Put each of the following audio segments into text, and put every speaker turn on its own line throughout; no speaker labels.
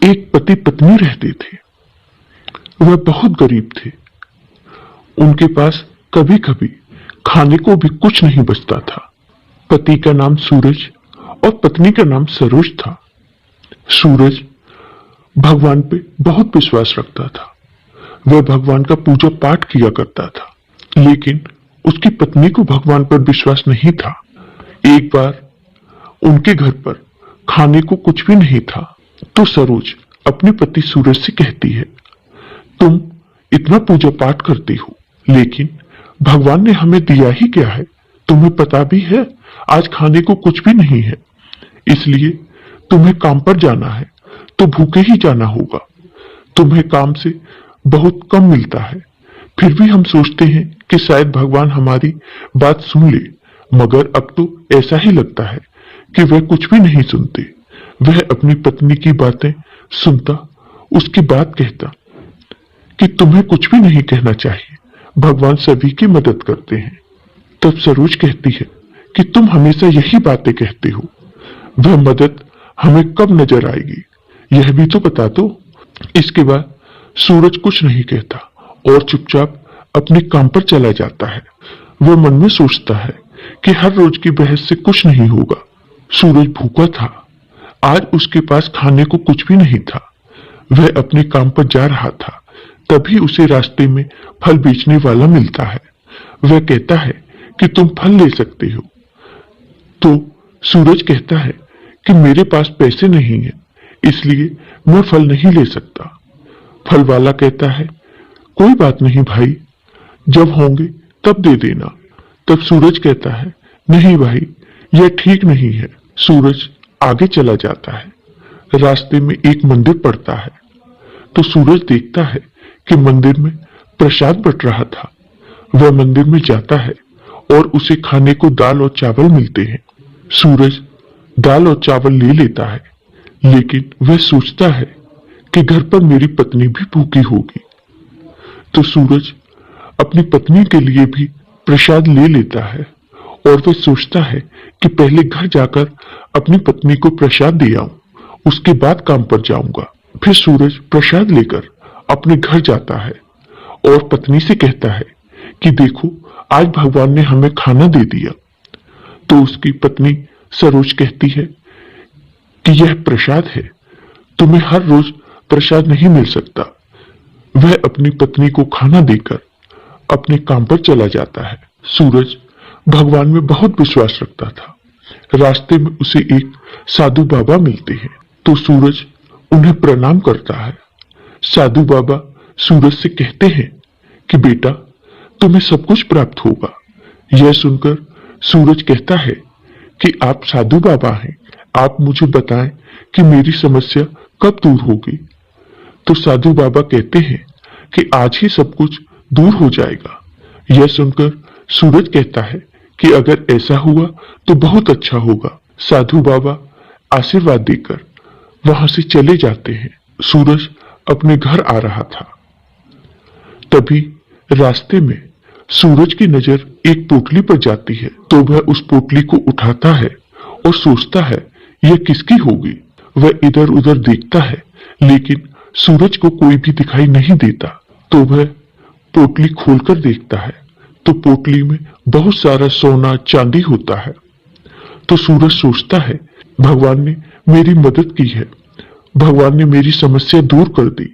एक पति पत्नी रहते थे। वह बहुत गरीब थे। उनके पास कभी कभी खाने को भी कुछ नहीं बचता था। पति का नाम सूरज और पत्नी का नाम सरोज था। सूरज भगवान पे बहुत विश्वास रखता था। वह भगवान का पूजा पाठ किया करता था, लेकिन उसकी पत्नी को भगवान पर विश्वास नहीं था। एक बार उनके घर पर खाने को कुछ भी नहीं था, तो सरोज अपने पति सूरज से कहती है, तुम इतना पूजा पाठ करते हो, लेकिन भगवान ने हमें दिया ही क्या है? तुम्हें पता भी है आज खाने को कुछ भी नहीं है, इसलिए तुम्हें काम पर जाना है तो भूखे ही जाना होगा। तुम्हें काम से बहुत कम मिलता है, फिर भी हम सोचते हैं कि शायद भगवान हमारी बात सुन ले, मगर अब तो ऐसा ही लगता है कि वह कुछ भी नहीं सुनते। वह अपनी पत्नी की बातें सुनता, उसकी बात कहता कि तुम्हें कुछ भी नहीं कहना चाहिए, भगवान सभी की मदद करते हैं। तब सरोज कहती है कि तुम हमेशा यही बातें कहते हो, वह मदद हमें कब नजर आएगी, यह भी तो बता दो। इसके बाद सूरज कुछ नहीं कहता और चुपचाप अपने काम पर चला जाता है। वह मन में सोचता है कि हर रोज की बहस से कुछ नहीं होगा। सूरज भूखा था, आज उसके पास खाने को कुछ भी नहीं था। वह अपने काम पर जा रहा था, तभी उसे रास्ते में फल बेचने वाला मिलता है। वह कहता है कि तुम फल ले सकते हो, तो सूरज कहता है कि मेरे पास पैसे नहीं है, इसलिए मैं फल नहीं ले सकता। फल वाला कहता है, कोई बात नहीं भाई, जब होंगे तब दे देना। तब सूरज कहता है, नहीं भाई, यह ठीक नहीं है। सूरज आगे चला जाता है। रास्ते में एक मंदिर पड़ता है, तो सूरज देखता है कि मंदिर में प्रसाद बट रहा था। वह मंदिर में जाता है और उसे खाने को दाल और चावल मिलते हैं। सूरज दाल और चावल ले लेता है, लेकिन वह सोचता है कि घर पर मेरी पत्नी भी भूखी होगी। तो सूरज अपनी पत्नी के लिए भी प्रसाद ले लेता है और वह सोचता है कि पहले घर जाकर अपनी पत्नी को प्रसाद दे आऊं, उसके बाद काम पर जाऊंगा। फिर सूरज प्रसाद लेकर अपने घर जाता है और पत्नी से कहता है कि देखो, आज भगवान ने हमें खाना दे दिया। तो उसकी पत्नी सरोज कहती है कि यह प्रसाद है, तुम्हें हर रोज प्रसाद नहीं मिल सकता। वह अपनी पत्नी को खाना देकर अपने काम पर चला जाता है। सूरज भगवान में बहुत विश्वास रखता था। रास्ते में उसे एक साधु बाबा मिलते हैं, तो सूरज उन्हें प्रणाम करता है। साधु बाबा सूरज से कहते हैं कि बेटा, तुम्हें सब कुछ प्राप्त होगा। यह सुनकर सूरज कहता है कि आप साधु बाबा हैं, आप मुझे बताएं कि मेरी समस्या कब दूर होगी। तो साधु बाबा कहते हैं कि आज ही सब कुछ दूर हो जाएगा। यह सुनकर सूरज कहता है कि अगर ऐसा हुआ तो बहुत अच्छा होगा। साधु बाबा आशीर्वाद देकर वहां से चले जाते हैं। सूरज अपने घर आ रहा था, तभी रास्ते में सूरज की नजर एक पोटली पर जाती है, तो वह उस पोटली को उठाता है और सोचता है यह किसकी होगी। वह इधर उधर देखता है, लेकिन सूरज को कोई भी दिखाई नहीं देता। तो वह पोटली खोलकर देखता है, तो पोटली में बहुत सारा सोना चांदी होता है। तो सूरज सोचता है भगवान ने मेरी मदद की है, भगवान ने मेरी समस्या दूर कर दी।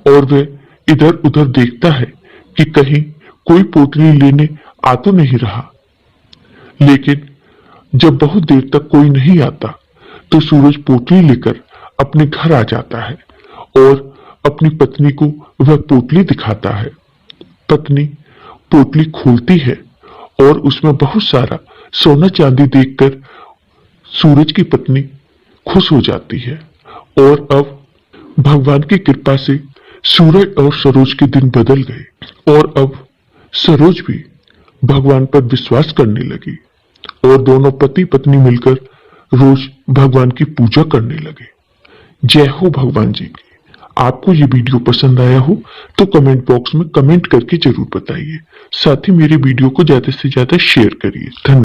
और वह इधर उधर देखता है कि कहीं कोई पोटली लेने आ तो नहीं रहा। लेकिन जब बहुत देर तक कोई नहीं आता, तो सूरज पोटली लेकर अपने घर आ जाता है और अपनी पत्नी को वह पोटली दिखाता है। पत्नी पोटली खोलती है और उसमें बहुत सारा सोना चांदी देखकर सूरज की पत्नी खुश हो जाती है। और अब भगवान की कृपा से सूरज और सरोज के दिन बदल गए और अब सरोज भी भगवान पर विश्वास करने लगी और दोनों पति पत्नी मिलकर रोज भगवान की पूजा करने लगे। जय हो भगवान जी की। आपको ये वीडियो पसंद आया हो तो कमेंट बॉक्स में कमेंट करके जरूर बताइए। साथ ही मेरे वीडियो को ज्यादा से ज्यादा शेयर करिए। धन्यवाद।